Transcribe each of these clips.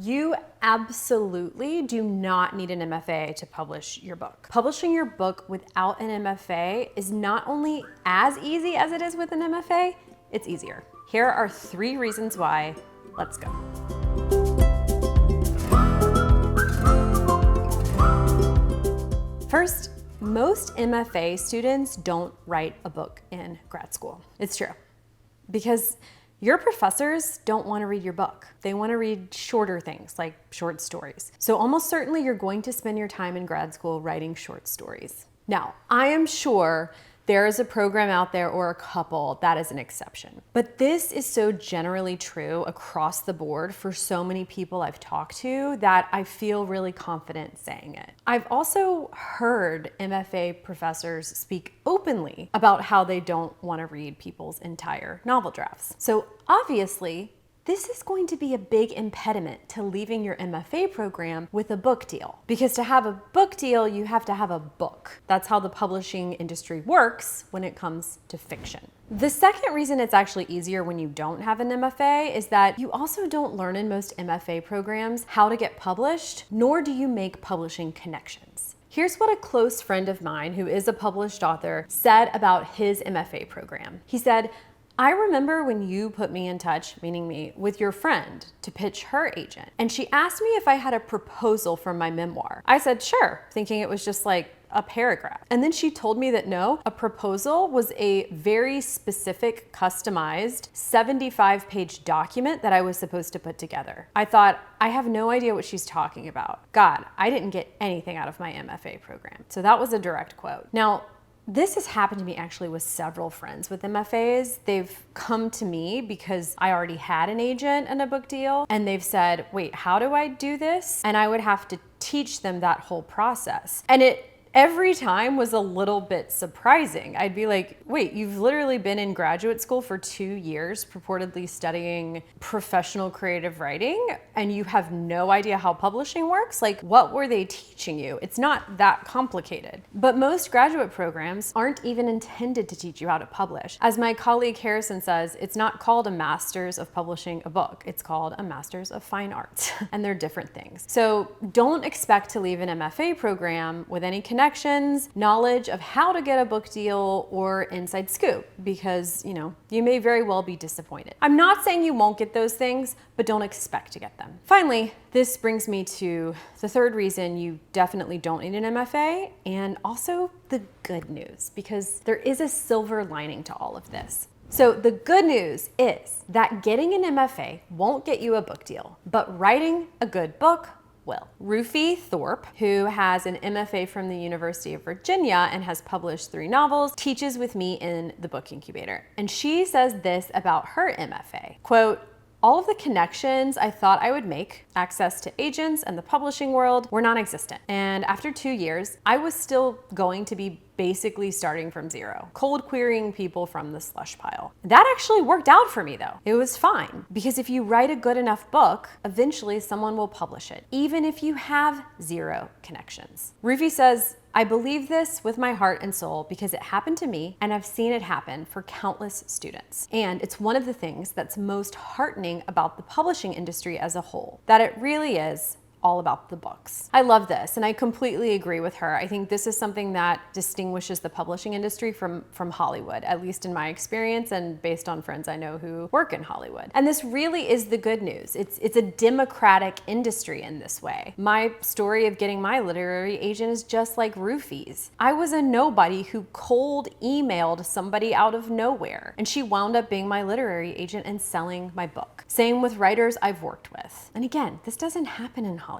You absolutely do not need an MFA to publish your book. Publishing your book without an MFA is not only as easy as it is with an MFA, it's easier. Here are 3 reasons why. Let's go. First, most MFA students don't write a book in grad school. It's true. Because your professors don't want to read your book. They want to read shorter things like short stories. So almost certainly you're going to spend your time in grad school writing short stories. Now, I am sure there is a program out there or a couple that is an exception. But this is so generally true across the board for so many people I've talked to that I feel really confident saying it. I've also heard MFA professors speak openly about how they don't want to read people's entire novel drafts. So obviously, this is going to be a big impediment to leaving your MFA program with a book deal. Because to have a book deal, you have to have a book. That's how the publishing industry works when it comes to fiction. The second reason it's actually easier when you don't have an MFA is that you also don't learn in most MFA programs how to get published, nor do you make publishing connections. Here's what a close friend of mine who is a published author said about his MFA program. He said, "I remember when you put me in touch, meaning me, with your friend to pitch her agent. And she asked me if I had a proposal for my memoir. I said, sure, thinking it was just like a paragraph. And then she told me that no, a proposal was a very specific, customized 75-page document that I was supposed to put together. I thought, I have no idea what she's talking about. God, I didn't get anything out of my MFA program." So that was a direct quote. Now, this has happened to me actually with several friends with MFAs. They've come to me because I already had an agent and a book deal, and they've said, wait, how do I do this? And I would have to teach them that whole process. And it every time was a little bit surprising. I'd be like, wait, you've literally been in graduate school for 2 years, purportedly studying professional creative writing, and you have no idea how publishing works? Like, what were they teaching you? It's not that complicated. But most graduate programs aren't even intended to teach you how to publish. As my colleague Harrison says, it's not called a Master's of Publishing a Book. It's called a Master's of Fine Arts, and they're different things. So don't expect to leave an MFA program with any connections, knowledge of how to get a book deal, or inside scoop, because you may very well be disappointed. I'm not saying you won't get those things, but don't expect to get them. Finally, this brings me to the third reason you definitely don't need an MFA, and also the good news, because there is a silver lining to all of this. So the good news is that getting an MFA won't get you a book deal, but writing a good book will. Rufi Thorpe, who has an MFA from the University of Virginia and has published 3 novels, teaches with me in the Book Incubator. And she says this about her MFA, quote, "All of the connections I thought I would make, access to agents and the publishing world, were non-existent. And after 2 years, I was still going to be basically starting from zero, cold querying people from the slush pile. That actually worked out for me though. It was fine, because if you write a good enough book, eventually someone will publish it, even if you have 0 connections." Rufi says, "I believe this with my heart and soul because it happened to me, and I've seen it happen for countless students. And it's one of the things that's most heartening about the publishing industry as a whole, that it really is all about the books." I love this, and I completely agree with her. I think this is something that distinguishes the publishing industry from Hollywood, at least in my experience and based on friends I know who work in Hollywood. And this really is the good news. It's a democratic industry in this way. My story of getting my literary agent is just like Rufi's. I was a nobody who cold emailed somebody out of nowhere, and she wound up being my literary agent and selling my book. Same with writers I've worked with. And again, this doesn't happen in Hollywood.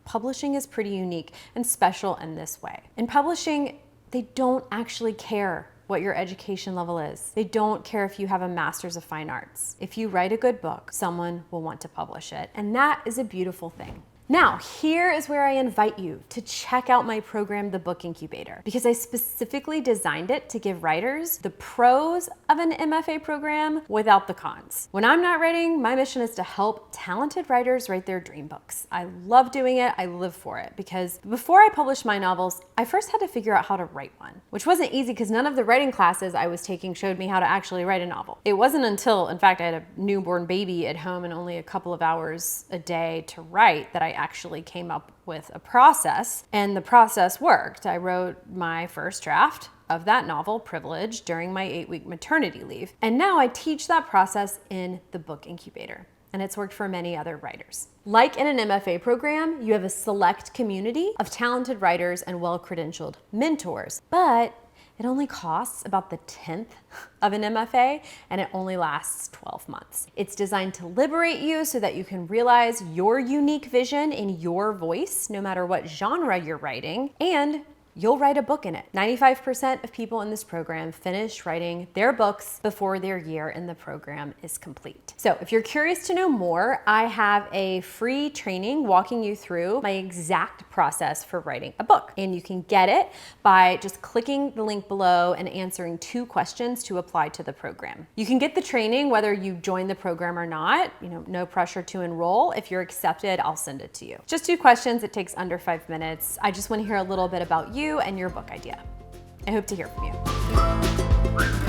Publishing is pretty unique and special in this way. In publishing, they don't actually care what your education level is. They don't care if you have a Master's of Fine Arts. If you write a good book, someone will want to publish it. And that is a beautiful thing. Now, here is where I invite you to check out my program, the Book Incubator, because I specifically designed it to give writers the pros of an MFA program without the cons. When I'm not writing, my mission is to help talented writers write their dream books. I love doing it, I live for it, because before I published my novels, I first had to figure out how to write one, which wasn't easy because none of the writing classes I was taking showed me how to actually write a novel. It wasn't until, in fact, I had a newborn baby at home and only a couple of hours a day to write that I actually came up with a process, and the process worked. I wrote my first draft of that novel, Privilege, during my 8-week maternity leave. And now I teach that process in the Book Incubator, and it's worked for many other writers. Like in an MFA program, you have a select community of talented writers and well-credentialed mentors, but it only costs about the 10th of an MFA, and it only lasts 12 months. It's designed to liberate you so that you can realize your unique vision in your voice, no matter what genre you're writing, and you'll write a book in it. 95% of people in this program finish writing their books before their year in the program is complete. So if you're curious to know more, I have a free training walking you through my exact process for writing a book. And you can get it by just clicking the link below and answering 2 questions to apply to the program. You can get the training whether you join the program or not. No pressure to enroll. If you're accepted, I'll send it to you. Just 2 questions. It takes under 5 minutes. I just want to hear a little bit about you and your book idea. I hope to hear from you.